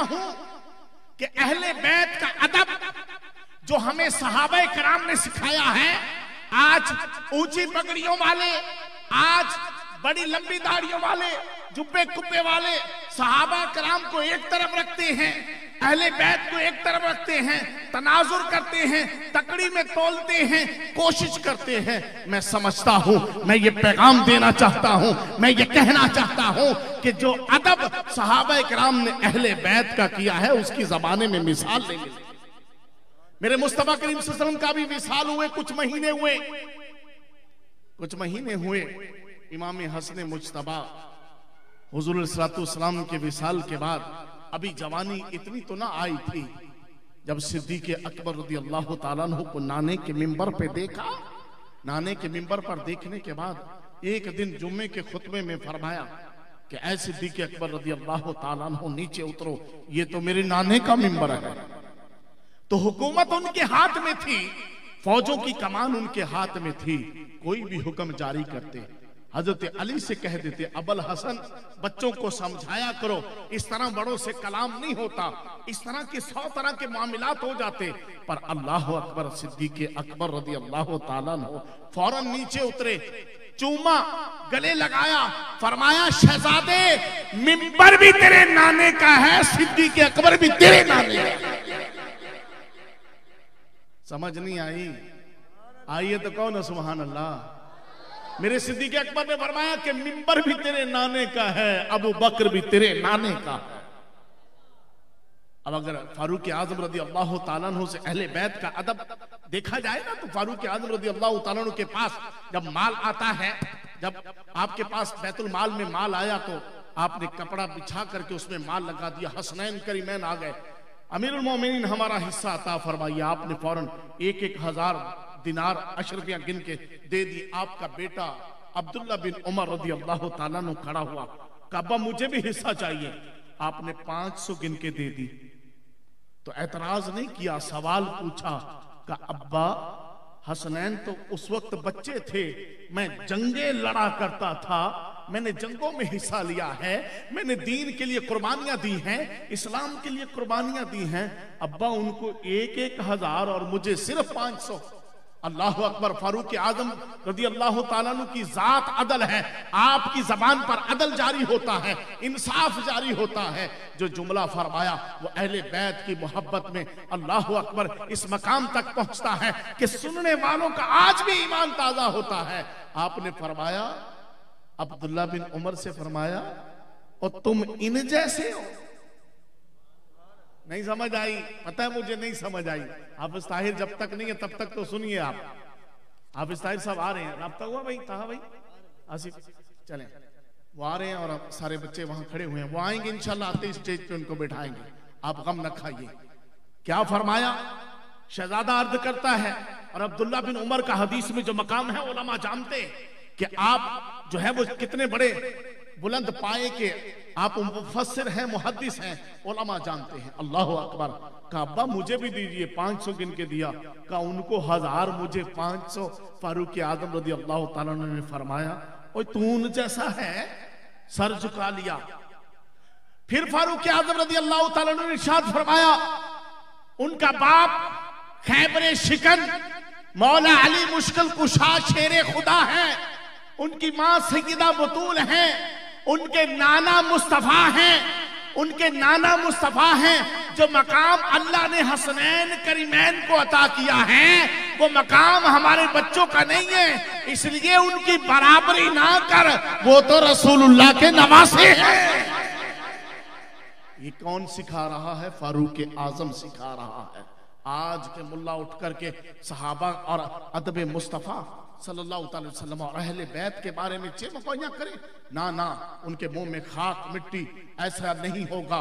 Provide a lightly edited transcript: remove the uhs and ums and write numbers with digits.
हूं कि अहले बैत का अदब जो हमें सहाबा कराम ने सिखाया है, आज ऊंची पगड़ियों वाले, आज बड़ी लंबी दाढ़ियों वाले, जुब्बे कुब्बे वाले सहाबा कराम को एक तरफ रखते हैं, अहले बैत को एक तरफ रखते हैं, तनाजुर करते हैं, तकड़ी में तोलते हैं, कोशिश करते हैं। मैं समझता हूं, मैं ये पैगाम देना चाहता हूं, मैं ये कहना चाहता हूं कि जो अदब सहाबा कराम ने अहले बैत का किया है उसकी जमाने में मिसाल नहीं मिलती। मेरे मुस्तफा करीम सल्लल्लाहु अलैहि वसल्लम का भी विसाल हुए, कुछ महीने हुए। इमाम हसन मुज्तबा हुजूर सल्लल्लाहु अलैहि वसल्लम के विसाल के बाद अभी जवानी इतनी तो ना आई थी जब सिद्दीक़ अकबर रज़ी अल्लाह ताला अन्हु को नाने के मिंबर पे देखा। नाने के मिंबर पर देखने के बाद एक दिन जुम्मे के खुतबे में फरमाया कि ऐ सिद्दीक़ अकबर रज़ी अल्लाह ताला अन्हु नीचे उतरो, ये तो मेरे नाने का मिंबर है। तो हुकूमत उनके हाथ में थी, फौजों की कमान उनके हाथ में थी, कोई भी हुक्म जारी करते हजरत अली से कह देते, अबुल हसन बच्चों को समझाया करो, इस तरह बड़ों से कलाम नहीं होता, इस तरह के 100 तरह के मामलात हो जाते। पर अल्लाह अकबर, सिद्दीक़ अकबर रज़ी अल्लाह ताला अन्हु फौरन नीचे उतरे, चूमा, गले लगाया, फरमाया शहजादे मिंबर भी तेरे नाने का है, सिद्दीक़ अकबर भी तेरे नाने का। समझ नहीं आई? आइए तो कौन है सुभान अल्लाह। मेरे सिद्दीक़ अकबर ने फरमाया कि मिंबर भी तेरे नाने का है, अबू बकर भी तेरे नाने का है। अब अगर फारूक आज़म रज़ी अल्लाह ताला अन्हु से अहले बैत का अदब देखा जाए ना, तो फारूक आज़म रज़ी अल्लाह ताला अन्हु के पास जब माल आता है, जब आपके पास बैतुल माल में माल आया तो आपने कपड़ा बिछा करके उसमें माल लगा दिया, हसनैन करीमैन आ गए, अमीरुल मोमिनीन हमारा हिस्सा अता फरमाइए। आपने फौरन 1,000 दिनार अशरफियां गिन के दे दी। आपका बेटा अब्दुल्ला बिन उमर रज़ी अल्लाह ताला अन्हु खड़ा हुआ, कहा अब्बा मुझे भी हिस्सा चाहिए। आपने 500 गिन के दे दी। तो ऐतराज नहीं किया, सवाल पूछा, का अब्बा हसनैन तो उस वक्त बच्चे थे, मैं जंगे लड़ा करता था, मैंने जंगों में हिस्सा लिया है, मैंने दीन के लिए कुर्बानियां दी हैं, इस्लाम के लिए कुर्बानियां दी हैं। अब्बा उनको 1,000 और मुझे सिर्फ 500। अल्लाह अकबर। फारूक आजम रज़ी अल्लाह ताला अन्हु की जात अदल है, आपकी जबान पर अदल जारी होता है, इंसाफ जारी होता है। जो जुमला फरमाया वो अहले बैत की मोहब्बत में अल्लाह अकबर इस मकाम तक पहुंचता है कि सुनने वालों का आज भी ईमान ताजा होता है। आपने फरमाया, अब्दुल्ला बिन उमर से फरमाया, और तुम इन जैसे हो। नहीं समझ आई? पता है मुझे नहीं समझ आई। हाफिज ताहिर जब तक नहीं है तब तक तो सुनिए आप। हाफिज ताहिर साहब आ रहे हैं, राब्ता हुआ भाई? कहा भाई आसिफ? चलें, वो आ रहे हैं और अब सारे बच्चे वहां खड़े हुए हैं, वो आएंगे इंशाल्लाह, आते स्टेज पे उनको बैठाएंगे, आप गम न खाइए। क्या फरमाया? शहजादा अर्ज करता है, और अब्दुल्ला बिन उमर का हदीस में जो मकाम है उलमा जानते हैं कि आप जो है वो कितने बड़े बुलंद पाए के आप मुफस्सिर हैं, मुहद्दिस हैं, उलमा जानते हैं। अल्लाह अकबर। का अब्बा मुझे भी दीजिए, 500 गिन के दिया। का उनको 1000, मुझे 500। फारूक आजम रज़ी अल्लाह ताला अन्हु ने फरमाया, ओए तू उन जैसा है, सर झुका लिया। फिर फारूक आजम रज़ी अल्लाह ताला अन्हु ने इरशाद फरमाया, उनका बाप खैबर शिकन मौला अली मुश्किल कुशा शेरे खुदा है, उनकी मां सैयदा बतूल है, उनके नाना मुस्तफा हैं, उनके नाना मुस्तफा हैं। जो मकाम अल्लाह ने हसनैन करीमैन को अता किया है वो मकाम हमारे बच्चों का नहीं है, इसलिए उनकी बराबरी ना कर, वो तो रसूलुल्लाह के नवासे हैं। ये कौन सिखा रहा है? फारूक आजम सिखा रहा है। आज के मुल्ला उठ करके सहाबा और अदब मुस्तफा सल्लल्लाहु अलैहि वसल्लम और अहले बैत के बारे में चेमकोइयां करे ना, उनके मुंह में खाक मिट्टी, ऐसा नहीं होगा।